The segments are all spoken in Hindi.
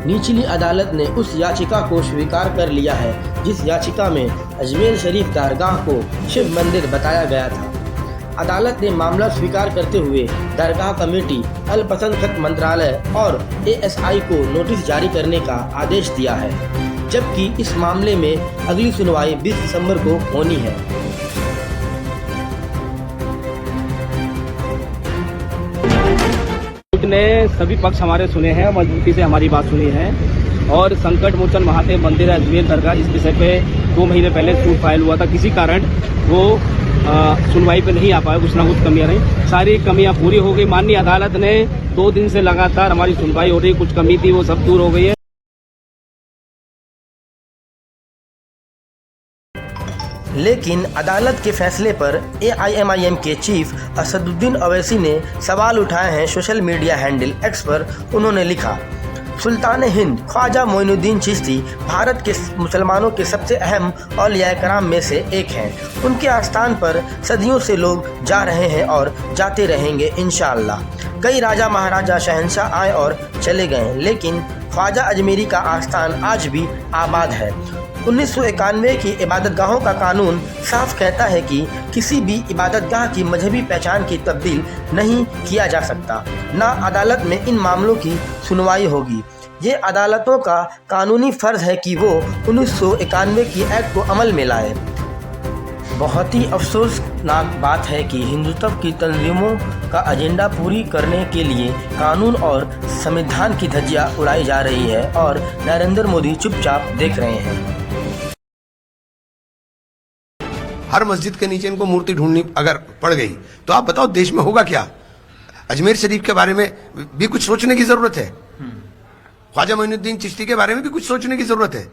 निचली अदालत ने उस याचिका को स्वीकार कर लिया है जिस याचिका में अजमेर शरीफ दरगाह को शिव मंदिर बताया गया था। अदालत ने मामला स्वीकार करते हुए दरगाह कमेटी, अल्पसंख्यक मंत्रालय और ASI को नोटिस जारी करने का आदेश दिया है, जबकि इस मामले में अगली सुनवाई 20 दिसंबर को होनी है। ने सभी पक्ष हमारे सुने हैं, मजबूती से हमारी बात सुनी है और संकट मोचन महादेव मंदिर अजमेर दरगाह इस विषय पे 2 महीने पहले सूट फाइल हुआ था। किसी कारण वो सुनवाई पे नहीं आ पाया, कुछ ना कुछ कमियां रही, सारी कमियां पूरी हो गई। माननीय अदालत ने 2 दिन से लगातार हमारी सुनवाई हो रही, कुछ कमी थी वो सब दूर हो गई है। लेकिन अदालत के फैसले पर AIMIM के चीफ असदुद्दीन अवैसी ने सवाल उठाए हैं। सोशल मीडिया हैंडल X पर उन्होंने लिखा, सुल्तान हिंद ख्वाजा मोइनुद्दीन चिश्ती भारत के मुसलमानों के सबसे अहम औलिया कराम में से एक हैं। उनके आस्थान पर सदियों से लोग जा रहे हैं और जाते रहेंगे इंशाअल्लाह। कई राजा महाराजा शहंशाह आए और चले गए, लेकिन ख्वाजा अजमेरी का आस्थान आज भी आबाद है। 1991 की इबादतगाहों का कानून साफ कहता है कि किसी भी इबादतगाह की मजहबी पहचान की तब्दील नहीं किया जा सकता। ना अदालत में इन मामलों की सुनवाई होगी। ये अदालतों का कानूनी फ़र्ज़ है कि वो 1991 की एक्ट को अमल में लाए। बहुत ही अफसोसनाक बात है कि हिंदुत्व की तंजीमों का एजेंडा पूरी करने के लिए कानून और संविधान की धज्जियां उड़ाई जा रही है और नरेंद्र मोदी चुपचाप देख रहे हैं। हर मस्जिद के नीचे इनको मूर्ति ढूंढनी अगर पड़ गई तो आप बताओ देश में होगा क्या। अजमेर शरीफ के बारे में भी कुछ सोचने की जरूरत है, ख्वाजा मोइनुद्दीन चिश्ती के बारे में भी कुछ सोचने की जरूरत है।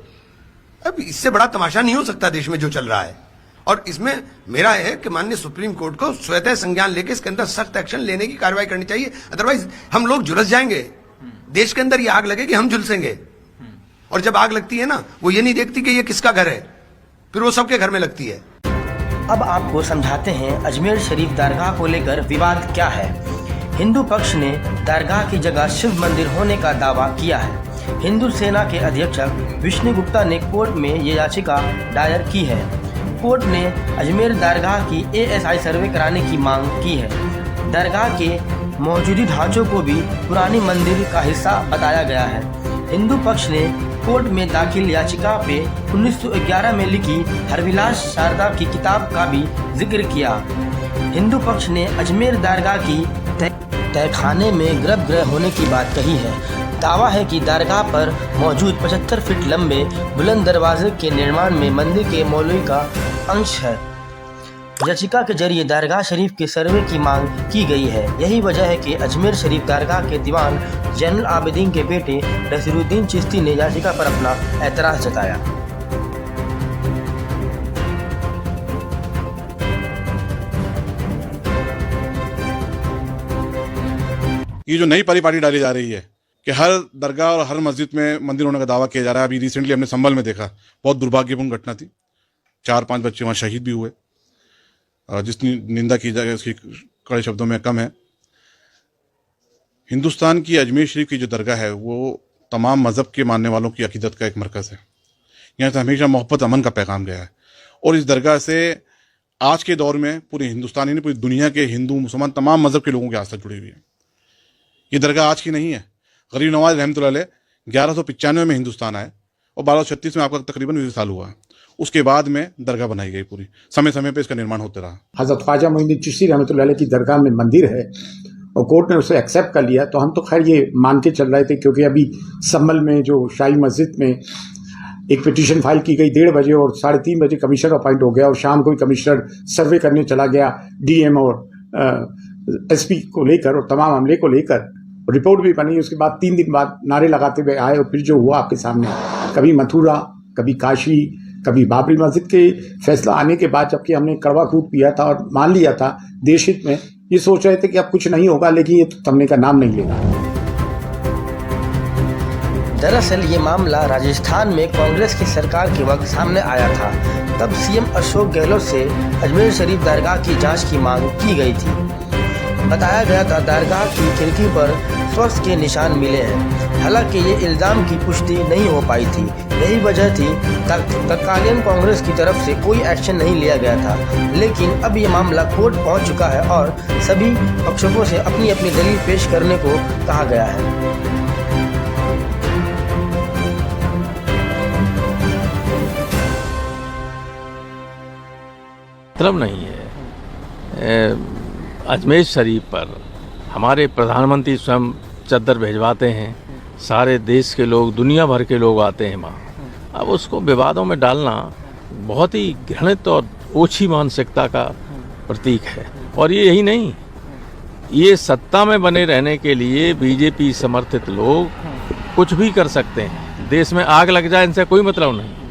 अब इससे बड़ा तमाशा नहीं हो सकता देश में जो चल रहा है। और इसमें मेरा है कि माननीय सुप्रीम कोर्ट को स्वतः संज्ञान लेके इसके अंदर सख्त एक्शन लेने की कार्रवाई करनी चाहिए। अदरवाइज हम लोग झुलस जाएंगे, देश के अंदर ये आग लगेगी, हम झुलसेंगे। और जब आग लगती है ना, वो ये नहीं देखती कि ये किसका घर है, फिर वो सबके घर में लगती है। अब आपको समझाते हैं अजमेर शरीफ दरगाह को लेकर विवाद क्या है। हिंदू पक्ष ने दरगाह की जगह शिव मंदिर होने का दावा किया है। हिंदू सेना के अध्यक्ष विष्णु गुप्ता ने कोर्ट में ये याचिका दायर की है। कोर्ट ने अजमेर दरगाह की ASI सर्वे कराने की मांग की है। दरगाह के मौजूदा ढांचों को भी पुरानी मंदिर का हिस्सा बताया गया है। हिंदू पक्ष ने कोर्ट में दाखिल याचिका पे 1911 में लिखी हरविलास शारदा की किताब का भी जिक्र किया। हिंदू पक्ष ने अजमेर दरगाह की तहखाने में गर्भगृह होने की बात कही है। दावा है कि दरगाह पर मौजूद 75 फीट लंबे बुलंद दरवाजे के निर्माण में मंदिर के मौलवी का अंश है। याचिका के जरिए दरगाह शरीफ के सर्वे की मांग की गई है। यही वजह है कि अजमेर शरीफ दरगाह के दीवान जैनुल आबिदीन के बेटे नसीरुद्दीन चिश्ती ने याचिका पर अपना एतराज़ जताया। ये जो नई परिपाटी डाली जा रही है कि हर दरगाह और हर मस्जिद में मंदिर होने का दावा किया जा रहा है। अभी रिसेंटली हमने संभल में देखा, बहुत दुर्भाग्यपूर्ण घटना थी, 4-5 बच्चे वहाँ शहीद भी हुए। जिसकी निंदा की जाए उसकी कड़े शब्दों में कम है। हिंदुस्तान की अजमेर शरीफ की जो दरगाह है वो तमाम मज़हब के मानने वालों की अकीदत का एक मरकज़ है। यहाँ से हमेशा मोहब्बत अमन का पैगाम गया है और इस दरगाह से आज के दौर में पूरे हिंदुस्तान ही नहीं, पूरी दुनिया के हिंदू मुसलमान तमाम मज़हब के लोगों की आस्था जुड़ी हुई है। ये दरगाह आज की नहीं है। गरीब नवाज रहमतुल्लाह अलैह 1195 में हिंदुस्तान आए और 1236 में आपका तकरीबन 20 साल हुआ। उसके बाद में दरगाह बनाई गई, पूरी समय समय पे इसका निर्माण होते रहा। हज़रत ख्वाजा मोइनुद्दीन चिश्ती रहमतुल्लाह अलैह की दरगाह में मंदिर है और कोर्ट ने उसे एक्सेप्ट कर लिया। तो हम तो खैर ये मान के चल रहे थे, क्योंकि अभी संभल में जो शाही मस्जिद में एक पिटीशन फाइल की गई 1:30 बजे और 3:30 बजे कमिश्नर अपॉइंट हो गया और शाम को ही कमिश्नर सर्वे करने चला गया DM और SP को लेकर और तमाम अमले को लेकर। रिपोर्ट भी बनी, उसके बाद 3 दिन बाद नारे लगाते हुए आए और फिर जो हुआ आपके सामने, कभी मथुरा, कभी काशी, कभी बाबरी मस्जिद के फैसला आने के बाद, जबकि हमने कड़वा खूब पिया था और मान लिया था देश हित में, ये सोच रहे थे कि अब कुछ नहीं होगा, लेकिन ये थमने का नाम नहीं लेगा। दरअसल ये मामला राजस्थान में कांग्रेस की सरकार के वक्त सामने आया था। तब CM अशोक गहलोत से अजमेर शरीफ दरगाह की जांच की मांग की गई थी। बताया गया था दरगाह की खिड़की पर स्वच्छ के निशान मिले हैं। हालांकि ये इल्ज़ाम की पुष्टि नहीं हो पाई थी। यही वजह थी तत्कालीन कांग्रेस की तरफ से कोई एक्शन नहीं लिया गया था। लेकिन अब ये मामला कोर्ट पहुंच चुका है और सभी पक्षों से अपनी अपनी दलील पेश करने को कहा गया है। मतलब नहीं है। अजमेर शरीफ पर हमारे प्रधानमंत्री स्वयं चद्दर भिजवाते हैं, सारे देश के लोग, दुनिया भर के लोग आते हैं वहाँ। अब उसको विवादों में डालना बहुत ही घृणित और ओछी मानसिकता का प्रतीक है। और ये यही नहीं, ये सत्ता में बने रहने के लिए बीजेपी समर्थित लोग कुछ भी कर सकते हैं। देश में आग लग जाए इनसे कोई मतलब नहीं।